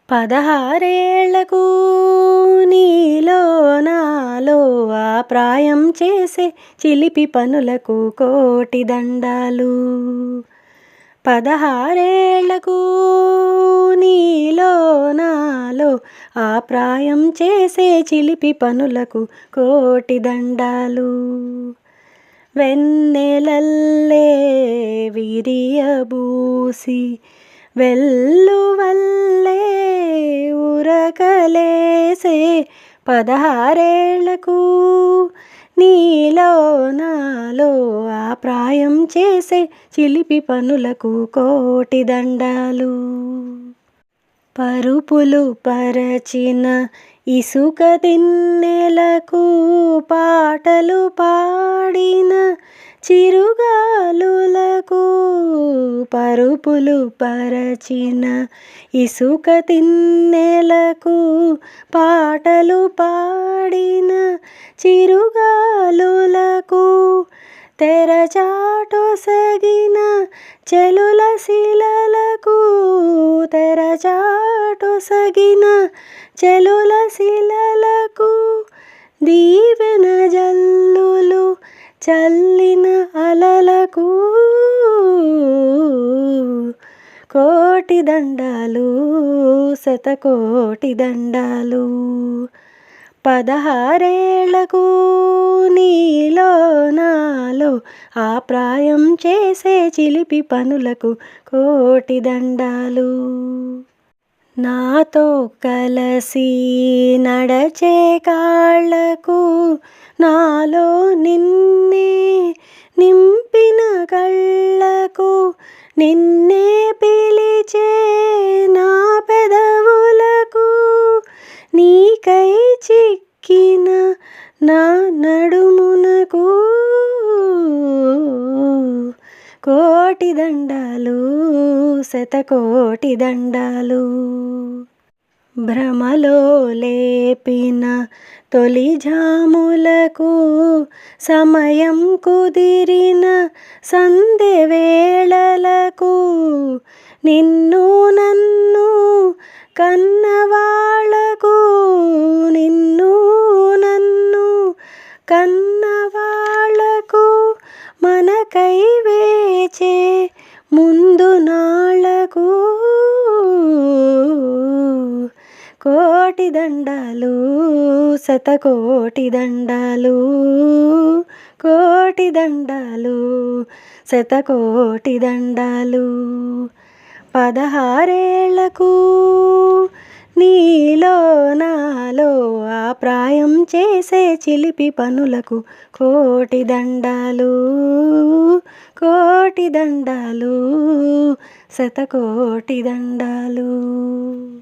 16 నీలో నాలో ఆ ప్రాయం చేసే చిలిపి పనులకు కోటి దండాలు. 16 నీలో నాలో ఆ ప్రాయం చేసే చిలిపి పనులకు కోటి దండాలు. వెన్నెలల్లే విరియబూసి వెల్లువల్లే ఉరకలేసే 16 నీలో నాలో ఆ ప్రాయం చేసే చిలిపి పనులకు కోటి దండాలు. పరుపులు పరచిన ఇసుక తిన్నెలకు పాటలు పాడిన చిరుగాలులకు, పరుపులు పరచిన ఇసుక తిన్నెలకు పాటలు పాడిన చిరుగాలులకు, తెరచాటొసగిన చెలుల శిలలకు, తెరచాటొసగిన చెలుల శిలలకు, దీవెన జల్లులు చల్లిన అలలకు కోటి దండాలు, శతకోటి దండాలు. 16 నీలో నాలో ఆ ప్రాయం చేసే చిలిపి పనులకు కోటి దండాలు. నాతో కలసి నడచే కాళ్ళకు, నాలో నిన్నే నింపిన కళ్ళకు, నిన్నే పిలిచే నా పెదవులకు, నీకై చిక్కిన నా నడుమునకు కోటి దండాలు, శతకోటి దండాలు. భ్రమలో లేపిన తొలి జాములకు, సమయం కుదిరిన సంధ్య వేళలకు, నిన్ను నన్ను కన్నవాళ్లకు, నిన్ను నన్ను కన్నవాళ్లకు, మనకై వేచే ముందు నాళ్లకు కోటి దండాలు, శతకోటి దండాలు. కోటి దండాలు, శతకోటి దండాలు. 16 నీలో నాలో ఆ ప్రాయం చేసే చిలిపి పనులకు కోటి దండాలు, కోటి దండాలు, శతకోటి దండాలు.